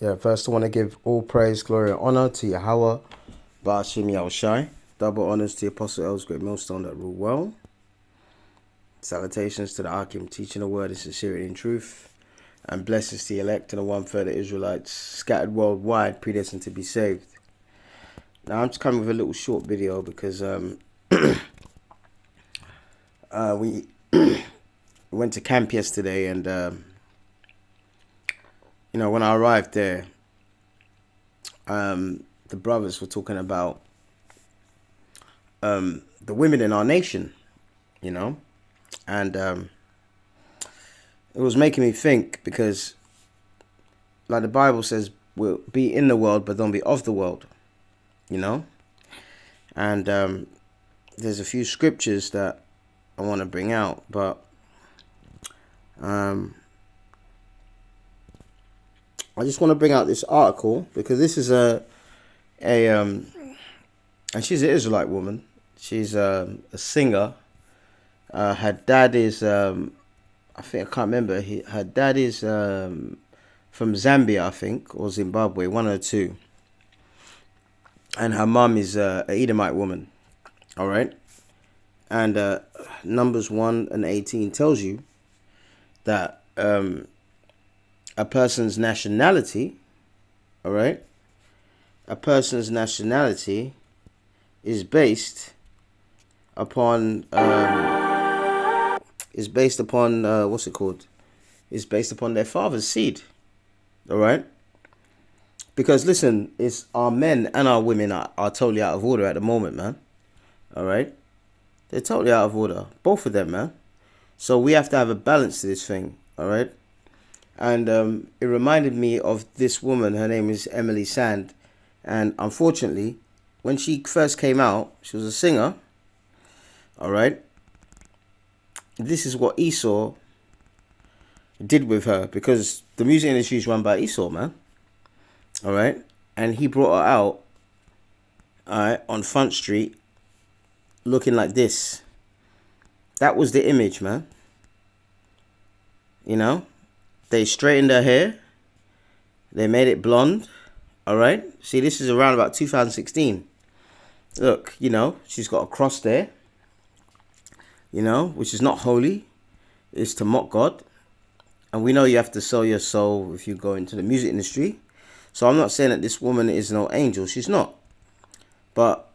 Yeah, first I want to give all praise, glory, and honor to Yahweh, Ba'ashim Yahushai. Double honors to the Apostle Els, great millstone that rule well. Salutations to the Akim, teaching the word in sincerity and truth. And blessings to the elect and the one-third of Israelites scattered worldwide, predestined to be saved. Now, I'm just coming with a little short video because we went to camp yesterday, and when I arrived there, the brothers were talking about the women in our nation, and it was making me think, because like the Bible says, we'll be in the world, but don't be of the world, and there's a few scriptures that I want to bring out, but I just want to bring out this article because this is and she's an Israelite woman. She's a singer. Her dad is, I can't remember. Her dad is from Zambia, I think, or Zimbabwe, one of the two. And her mum is an Edomite woman. All right. And Numbers 1:18 tells you that a person's nationality, all right, a person's nationality is based upon what's it called? Is based upon their father's seed. All right? Because listen, it's our men and our women are totally out of order at the moment, man. All right? They're totally out of order. Both of them, man. So we have to have a balance to this thing, all right? And it reminded me of this woman. Her name is Emily Sand. And unfortunately, when she first came out, she was a singer. All right. This is what Esau did with her, because the music industry is run by Esau, man. All right. And he brought her out, all right, on Front Street looking like this. That was the image, man. They straightened her hair. They made it blonde. All right. See, this is around about 2016. Look, she's got a cross there, which is not holy. It's to mock God. And we know you have to sell your soul if you go into the music industry. So I'm not saying that this woman is no angel. She's not. But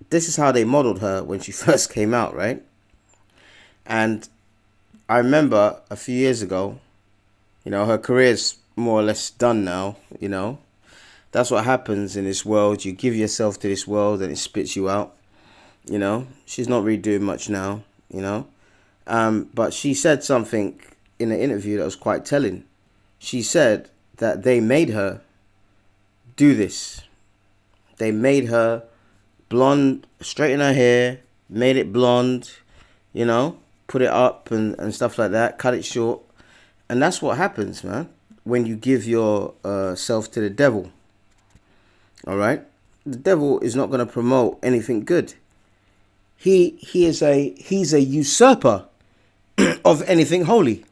this is how they modeled her when she first came out, right? And I remember a few years ago, her career's more or less done now, That's what happens in this world. You give yourself to this world and it spits you out. She's not really doing much now, But she said something in an interview that was quite telling. She said that they made her do this. They made her blonde, straighten her hair, made it blonde, put it up and stuff like that, cut it short. And that's what happens, man, when you give your self to the devil. All right, the devil is not going to promote anything good. He's a usurper of anything holy.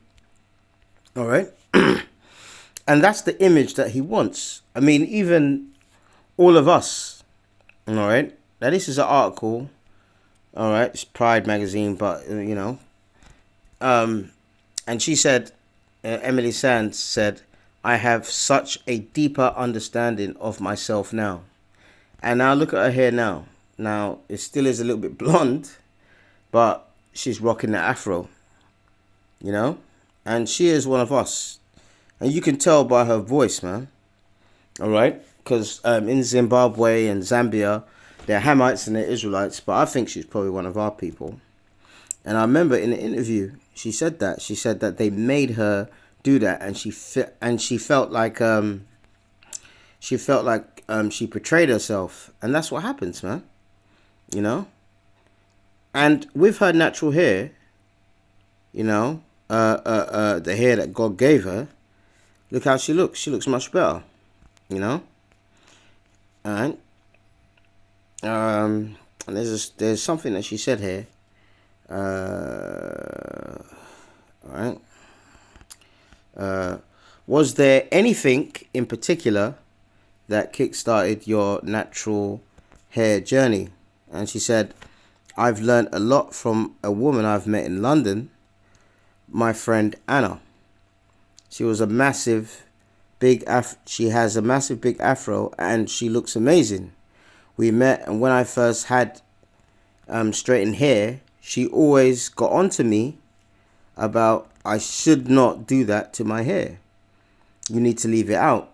All right, and that's the image that he wants. I mean, even all of us. All right. Now this is an article. All right, it's Pride magazine, but and she said, Emily Sands said, I have such a deeper understanding of myself now. And now look at her hair now. Now, it still is a little bit blonde, but she's rocking the afro, And she is one of us. And you can tell by her voice, man. All right? Because in Zimbabwe and Zambia, they're Hamites and they're Israelites, but I think she's probably one of our people. And I remember in the interview, she said that. She said that they made her do that, and she felt like she portrayed herself, and that's what happens, man. And with her natural hair, the hair that God gave her, look how she looks. She looks much better, And and there's something that she said here. All right. Was there anything in particular that kick-started your natural hair journey? And she said, I've learned a lot from a woman I've met in London, my friend Anna. She was a massive she has a massive big afro and she looks amazing. We met, and when I first had straightened hair, she always got on to me about I should not do that to my hair. You need to leave it out.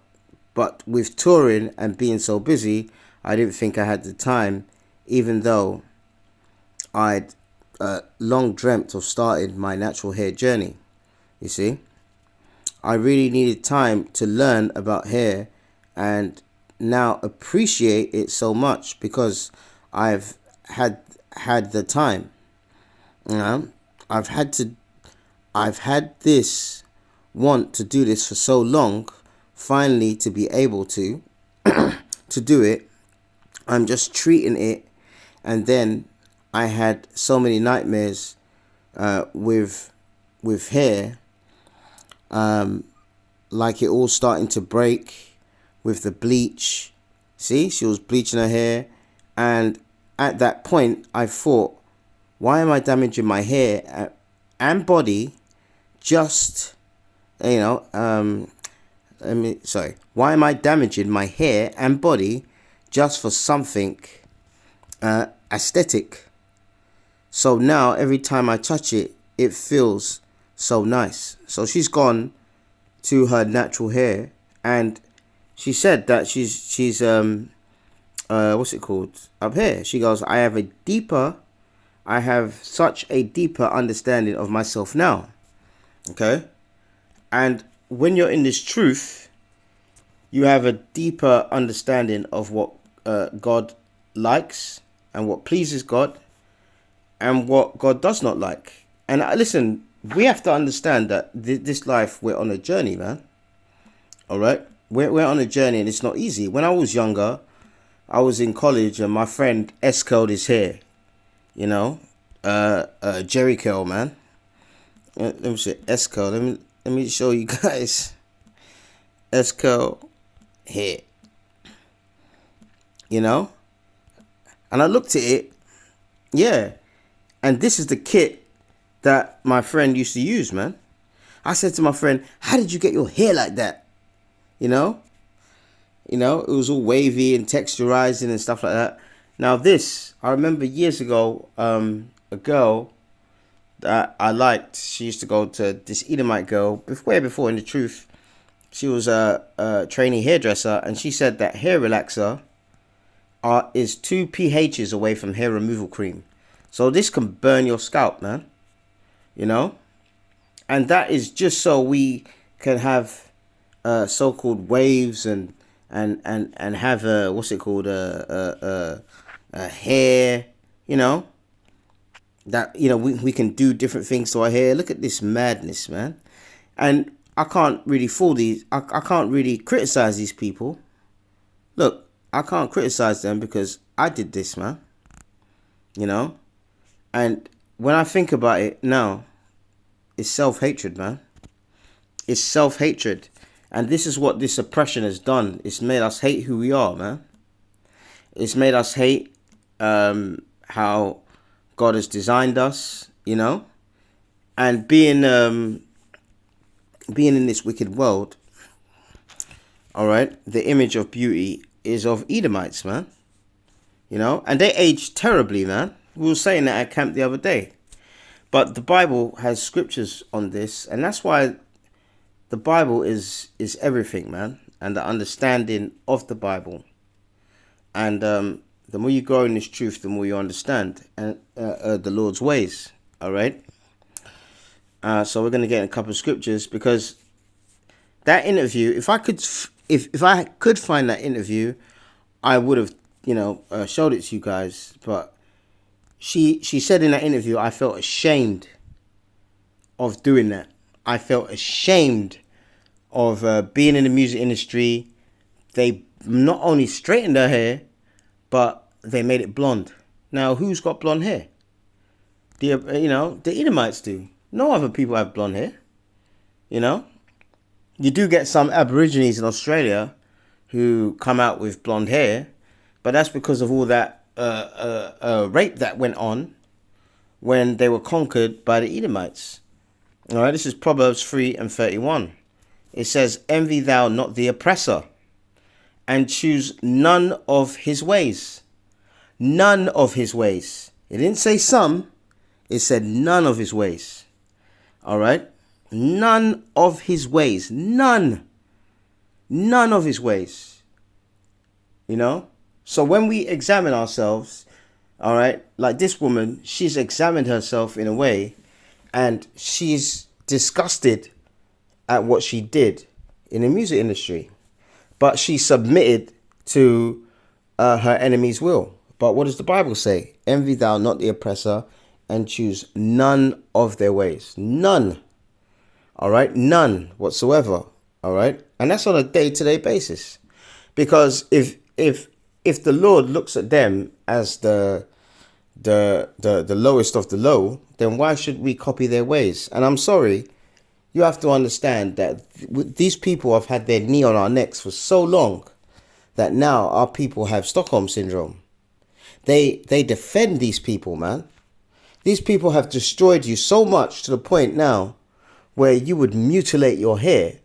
But with touring and being so busy, I didn't think I had the time, even though I'd long dreamt of starting my natural hair journey. You see, I really needed time to learn about hair and now appreciate it so much because I've had the time. You know, I've had this want to do this for so long. Finally, to be able to do it, I'm just treating it. And then I had so many nightmares with hair, like it all starting to break with the bleach. See, she was bleaching her hair, and at that point I thought, why am I damaging my hair and body just, why am I damaging my hair and body just for something aesthetic? So now every time I touch it, it feels so nice. So she's gone to her natural hair, and she said that she's what's it called up here? She goes, I have such a deeper understanding of myself now. Okay, and when you're in this truth, you have a deeper understanding of what God likes and what pleases God and what God does not like. And listen, we have to understand that this life, we're on a journey, man. All right, we're on a journey, and it's not easy. When I was younger, I was in college, and my friend S-curled his hair. You know, Jerry curl, man. Let me say S-curl. Let me show you guys S-curl hair. You know, and I looked at it, yeah, and this is the kit that my friend used to use, man. I said to my friend, how did you get your hair like that? You know, it was all wavy and texturizing and stuff like that. Now this, I remember years ago, a girl that I liked, she used to go to this Edomite girl, way before in the truth. She was a trainee hairdresser, and she said that hair relaxer is 2 pHs away from hair removal cream. So this can burn your scalp, man. You know? And that is just so we can have so-called waves and have a hair, that we can do different things to our hair. Look at this madness, man. And I can't really I can't really criticize these people. Look, I can't criticize them because I did this, man. And when I think about it now, it's self-hatred, man. It's self-hatred. And this is what this oppression has done. It's made us hate who we are, man. It's made us hate how God has designed us, and being in this wicked world. All right, the image of beauty is of Edomites, man. And they age terribly, man. We were saying that at camp the other day. But the Bible has scriptures on this, and that's why the Bible is everything, man. And the understanding of the Bible. And the more you grow in this truth, the more you understand and the Lord's ways. All right. So we're going to get in a couple of scriptures, because that interview, if I could find that interview, I would have, showed it to you guys. But she said in that interview, I felt ashamed of doing that. I felt ashamed of being in the music industry. They not only straightened her hair, but they made it blonde. Now, who's got blonde hair? The Edomites do. No other people have blonde hair. You do get some Aborigines in Australia who come out with blonde hair, but that's because of all that rape that went on when they were conquered by the Edomites. All right, this is Proverbs 3:31. It says, "Envy thou not the oppressor, and choose none of his ways." None of his ways. It didn't say some. It said none of his ways. All right? None of his ways. None. None of his ways. You know? So when we examine ourselves, all right, like this woman, she's examined herself in a way, and she's disgusted at what she did in the music industry. But she submitted to her enemy's will. But what does the Bible say? Envy thou not the oppressor, and choose none of their ways. None. All right? None whatsoever. All right? And that's on a day-to-day basis. Because if the Lord looks at them as the lowest of the low, then why should we copy their ways? And I'm sorry, you have to understand that these people have had their knee on our necks for so long that now our people have Stockholm syndrome. They defend these people, man. These people have destroyed you so much to the point now where you would mutilate your hair,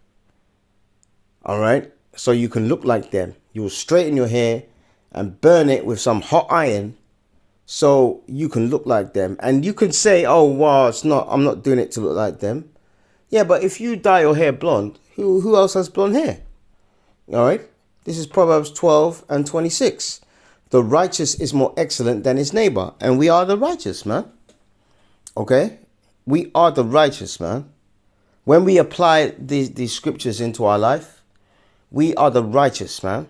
all right, so you can look like them. You will straighten your hair and burn it with some hot iron so you can look like them. And you can say, oh, well, I'm not doing it to look like them. Yeah, but if you dye your hair blonde, who else has blonde hair? All right, this is Proverbs 12:26. The righteous is more excellent than his neighbor. And we are the righteous, man. Okay? We are the righteous, man. When we apply these scriptures into our life, we are the righteous, man.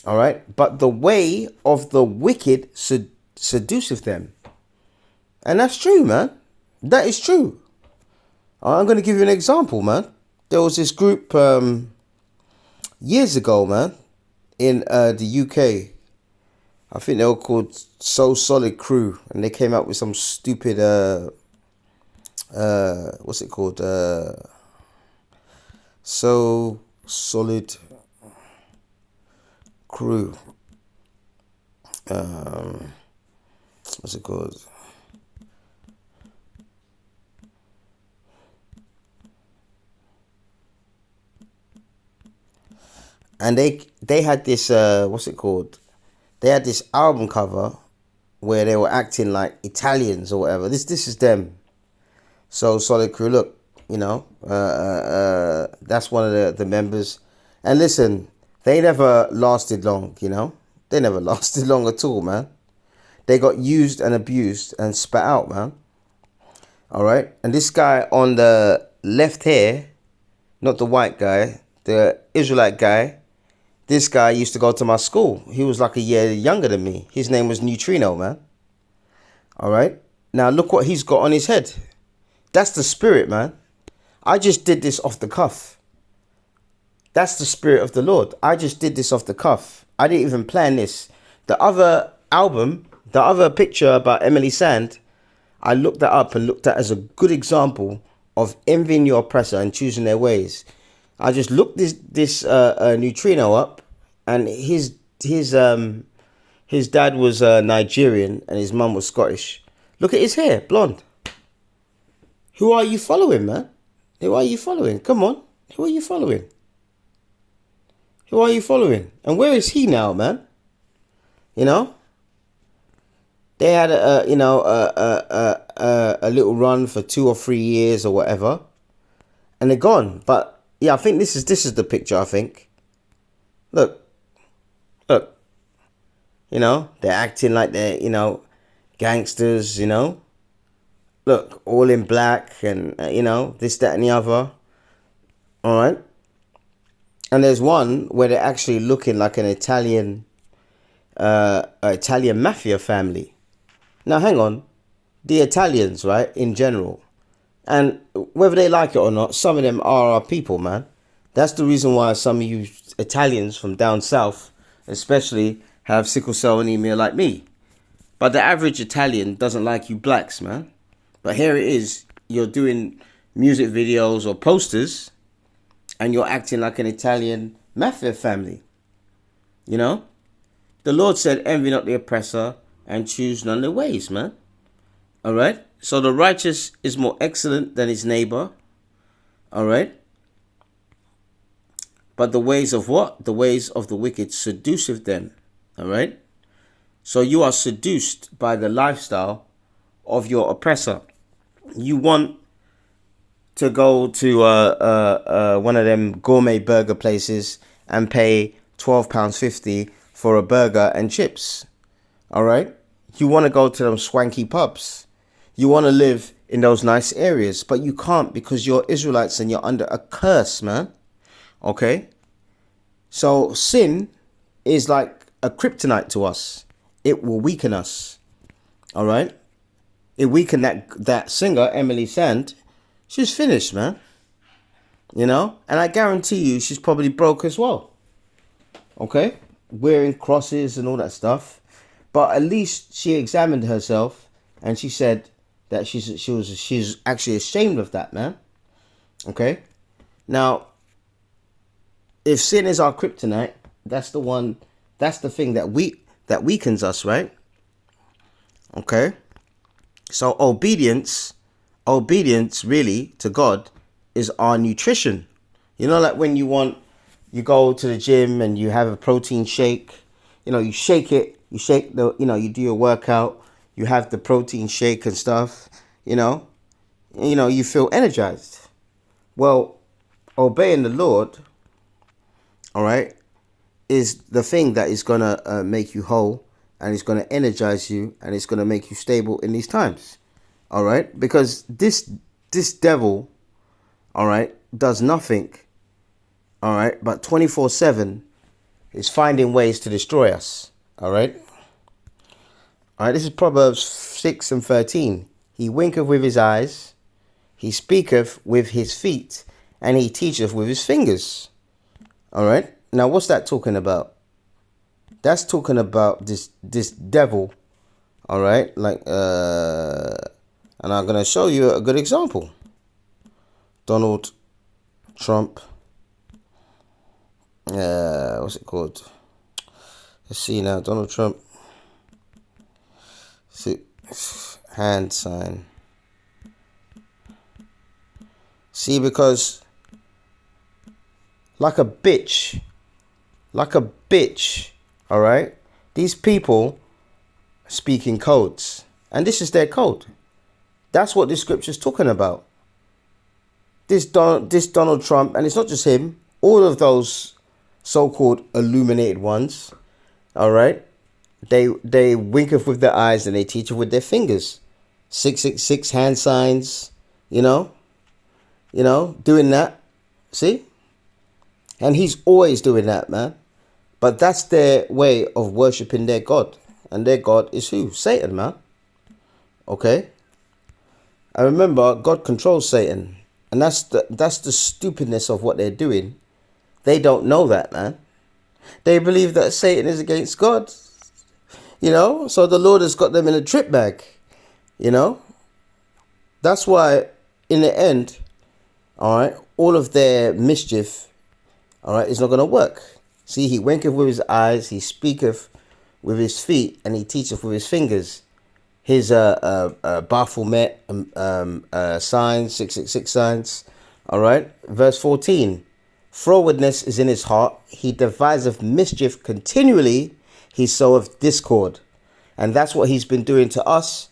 All right? But the way of the wicked seduceth them. And that's true, man. That is true. I'm going to give you an example, man. There was this group years ago, man, in the UK. I think they were called So Solid Crew, and they came out with some stupid what's it called? So Solid Crew. What's it called? And they had this what's it called? They had this album cover where they were acting like Italians or whatever. This is them. So Solid Crew, look, you know, that's one of the members. And listen, they never lasted long, you know. They never lasted long at all, man. They got used and abused and spat out, man. All right. And this guy on the left here, not the white guy, the Israelite guy, this guy used to go to my school. He was like a year younger than me. His name was Neutrino, man. All right. Now look what he's got on his head. That's the spirit, man. I just did this off the cuff. That's the spirit of the Lord. I just did this off the cuff. I didn't even plan this. The other album, the other picture about Emily Sand, I looked that up and looked at as a good example of envying your oppressor and choosing their ways. I just looked this Neutrino up, and his dad was Nigerian and his mum was Scottish. Look at his hair, blonde. Who are you following, man? Who are you following? Come on, who are you following? Who are you following? And where is he now, man? You know, they had a little run for 2 or 3 years or whatever, and they're gone. But yeah, I think this is the picture, I think. Look. You know, they're acting like they're, you know, gangsters, you know. Look, all in black and, you know, this, that, and the other. All right. And there's one where they're actually looking like an Italian mafia family. Now, hang on. The Italians, right, in general. And whether they like it or not, some of them are our people, man. That's the reason why some of you Italians from down south, especially, have sickle cell anemia like me. But the average Italian doesn't like you blacks, man. But here it is. You're doing music videos or posters, and you're acting like an Italian mafia family. You know? The Lord said, envy not the oppressor and choose none of the ways, man. All right? So the righteous is more excellent than his neighbor. All right? But the ways of what? The ways of the wicked seduceth them. All right? So you are seduced by the lifestyle of your oppressor. You want to go to one of them gourmet burger places and pay £12.50 for a burger and chips. All right? You want to go to them swanky pubs. You want to live in those nice areas, but you can't because you're Israelites and you're under a curse, man. Okay? So sin is like a kryptonite to us. It will weaken us. All right? It weakened that singer, Emily Sand. She's finished, man. You know? And I guarantee you she's probably broke as well. Okay? Wearing crosses and all that stuff. But at least she examined herself and she said that she's actually ashamed of that, man. Okay? Now, if sin is our kryptonite, that's the thing that weakens us, right? Okay? So obedience really to God is our nutrition. You know, like when you go to the gym and you have a protein shake, you know, you shake it, you do your workout, you have the protein shake and stuff, you know, you feel energized. Well, obeying the Lord, all right, is the thing that is going to make you whole, and it's going to energize you, and it's going to make you stable in these times. All right? Because this devil, all right, does nothing, all right, but 24/7 is finding ways to destroy us. All right? All right, this is Proverbs 6:13. He winketh with his eyes, he speaketh with his feet, and he teacheth with his fingers. All right? Now, what's that talking about? That's talking about this devil, all right? Like, and I'm going to show you a good example. Donald Trump. What's it called? Let's see now. Donald Trump. See, hand sign. See, because like a bitch, all right? These people speak in codes, and this is their code. That's what this scripture is talking about. This Donald Trump, and it's not just him, all of those so-called illuminated ones, all right? They winketh with their eyes and they teacheth with their fingers. 666 hand signs, you know, doing that. See? And he's always doing that, man. But that's their way of worshipping their God. And their God is who? Satan, man. Okay? And remember, God controls Satan. And that's the stupidness of what they're doing. They don't know that, man. They believe that Satan is against God. You know? So the Lord has got them in a trip bag. You know? That's why, in the end, all right, all of their mischief, all right, is not going to work. See, he winketh with his eyes, he speaketh with his feet, and he teacheth with his fingers. His Baphomet signs, 666 signs. All right, verse 14. Frowardness is in his heart. He deviseth mischief continually. He soweth discord. And that's what he's been doing to us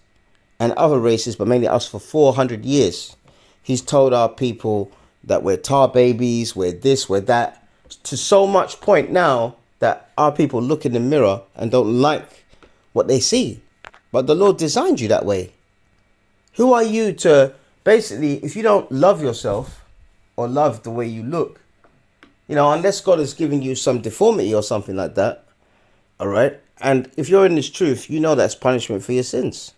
and other races, but mainly us, for 400 years. He's told our people that we're tar babies, we're this, we're that, to so much point now that our people look in the mirror and don't like what they see. But the Lord designed you that way. Who are you to, basically, if you don't love yourself or love the way you look, you know, unless God has given you some deformity or something like that, all right? And if you're in this truth, you know that's punishment for your sins.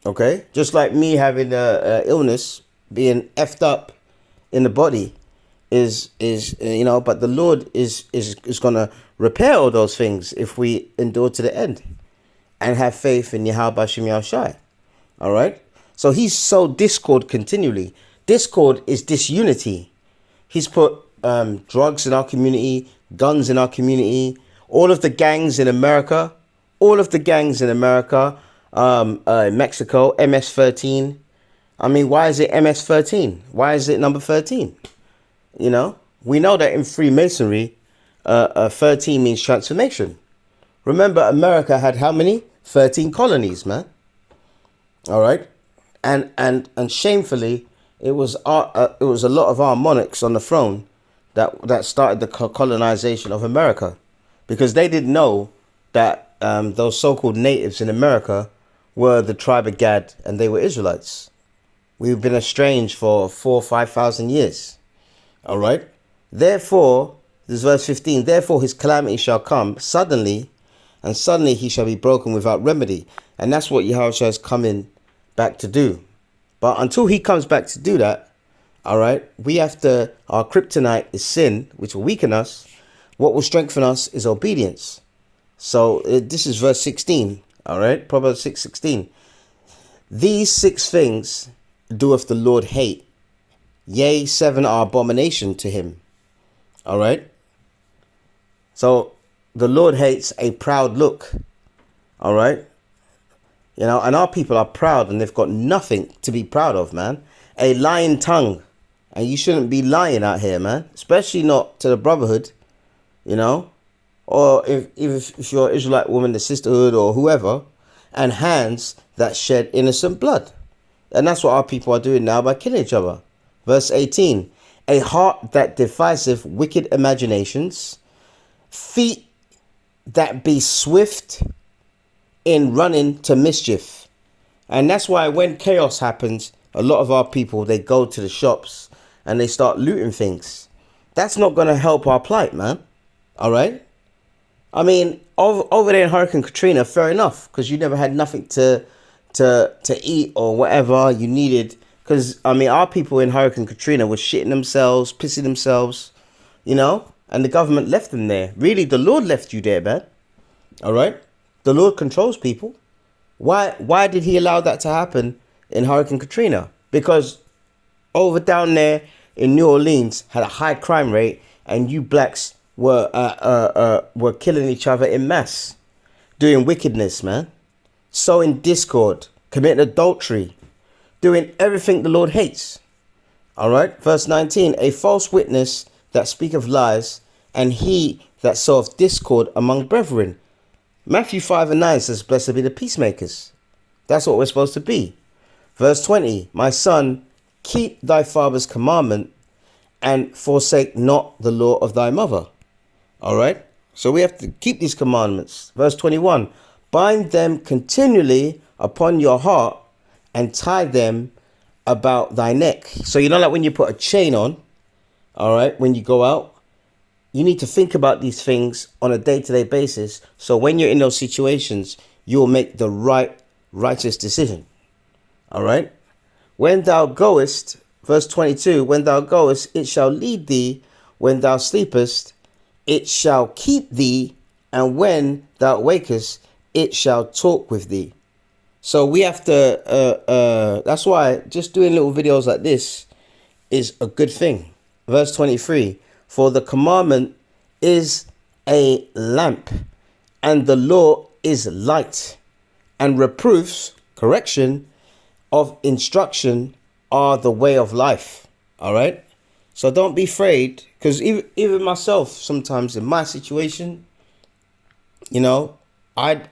Okay? Just like me having a illness, being effed up in the body is you know, but the Lord is going to repair all those things if we endure to the end and have faith in Yahweh Bashem Yahushai. All right? So he's sowed discord continually. Discord is disunity. He's put drugs in our community, guns in our community, all of the gangs in America, in Mexico, MS-13. I mean, why is it MS-13? Why is it number 13? You know, we know that in Freemasonry, 13 means transformation. Remember, America had how many? 13 colonies, man. All right. And shamefully, it was a lot of our monarchs on the throne that started the colonization of America, because they didn't know that those so-called natives in America were the tribe of Gad, and they were Israelites. We've been estranged for 4,000 or 5,000 years. All right. Therefore, this is verse 15. Therefore, his calamity shall come suddenly, and suddenly he shall be broken without remedy. And that's what Yahushua is coming back to do. But until he comes back to do that, all right, we have to, our kryptonite is sin, which will weaken us. What will strengthen us is obedience. So this is verse 16, all right, Proverbs 6:16. These 6 things doeth the Lord hate. Yea, 7 are abomination to him. All right. So the Lord hates a proud look. All right. You know, and our people are proud, and they've got nothing to be proud of, man. A lying tongue. And you shouldn't be lying out here, man. Especially not to the brotherhood, you know. Or if you're an Israelite woman, the sisterhood or whoever. And hands that shed innocent blood. And that's what our people are doing now by killing each other. Verse 18. A heart that deviseth wicked imaginations. Feet that be swift in running to mischief. And that's why when chaos happens, a lot of our people, they go to the shops and they start looting things. That's not going to help our plight, man. All right. I mean, over there in Hurricane Katrina, fair enough, because you never had nothing to eat or whatever you needed. Because, I mean, our people in Hurricane Katrina were shitting themselves, pissing themselves, you know, and the government left them there. Really, the Lord left you there, man. All right. The Lord controls people. Why did he allow that to happen in Hurricane Katrina? Because over down there in New Orleans had a high crime rate, and you blacks were killing each other in mass, doing wickedness, man, sowing discord, committing adultery, doing everything the Lord hates. All right. Verse 19, a false witness that speaketh lies, and he that soweth discord among brethren. Matthew 5:9 says, blessed be the peacemakers. That's what we're supposed to be. Verse 20, my son, keep thy father's commandment and forsake not the law of thy mother. All right. So we have to keep these commandments. Verse 21, bind them continually upon your heart and tie them about thy neck. So, you know, like when you put a chain on, all right, when you go out, you need to think about these things on a day-to-day basis. So when you're in those situations, you'll make the righteous decision. All right. When thou goest, verse 22, when thou goest, it shall lead thee. When thou sleepest, it shall keep thee. And when thou wakest, it shall talk with thee. So we have to, that's why just doing little videos like this is a good thing. Verse 23, for the commandment is a lamp, and the law is light, and reproofs, correction of instruction are the way of life. All right. So don't be afraid, because even myself, sometimes in my situation, you know, I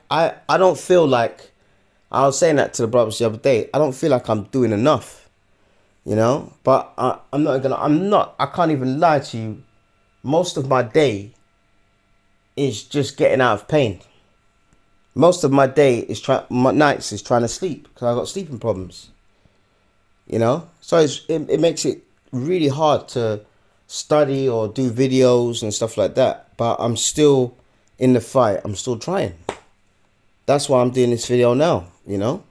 don't feel like, I was saying that to the brothers the other day, I don't feel like I'm doing enough, you know, but I can't even lie to you. Most of my day is just getting out of pain. Most of my day is my nights is trying to sleep, because I've got sleeping problems, you know. So it makes it really hard to study or do videos and stuff like that. But I'm still in the fight. I'm still trying. That's why I'm doing this video now, you know.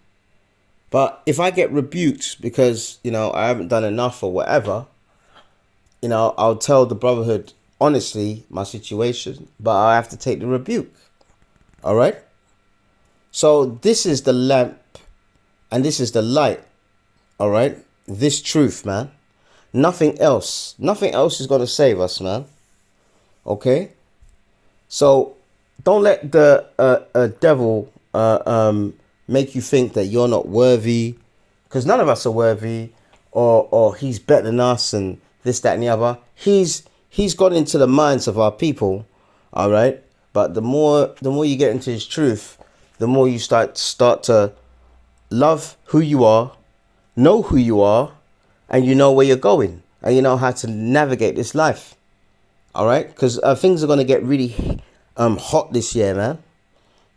But if I get rebuked because, you know, I haven't done enough or whatever, you know, I'll tell the brotherhood honestly my situation, but I have to take the rebuke. All right. So this is the lamp and this is the light. All right. This truth, man. Nothing else. Nothing else is going to save us, man. Okay? So don't let the devil make you think that you're not worthy, because none of us are worthy, or he's better than us and this, that, and the other. He's got into the minds of our people, all right? But the more you get into his truth, the more you start to love who you are, know who you are, and you know where you're going, and you know how to navigate this life. All right, because things are going to get really hot this year, man.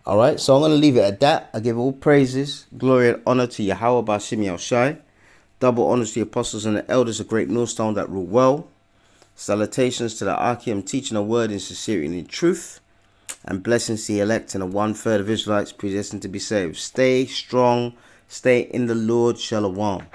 All right, so I'm going to leave it at that. I give all praises, glory, and honor to Yahweh Bashim Yahushai. Double honors to the apostles and the elders of Great Millstone that rule well. Salutations to the Archeum teaching the word in sincerity and in truth. And blessings to the elect and the 1/3 of Israelites predestined to be saved. Stay strong, stay in the Lord. Shalom.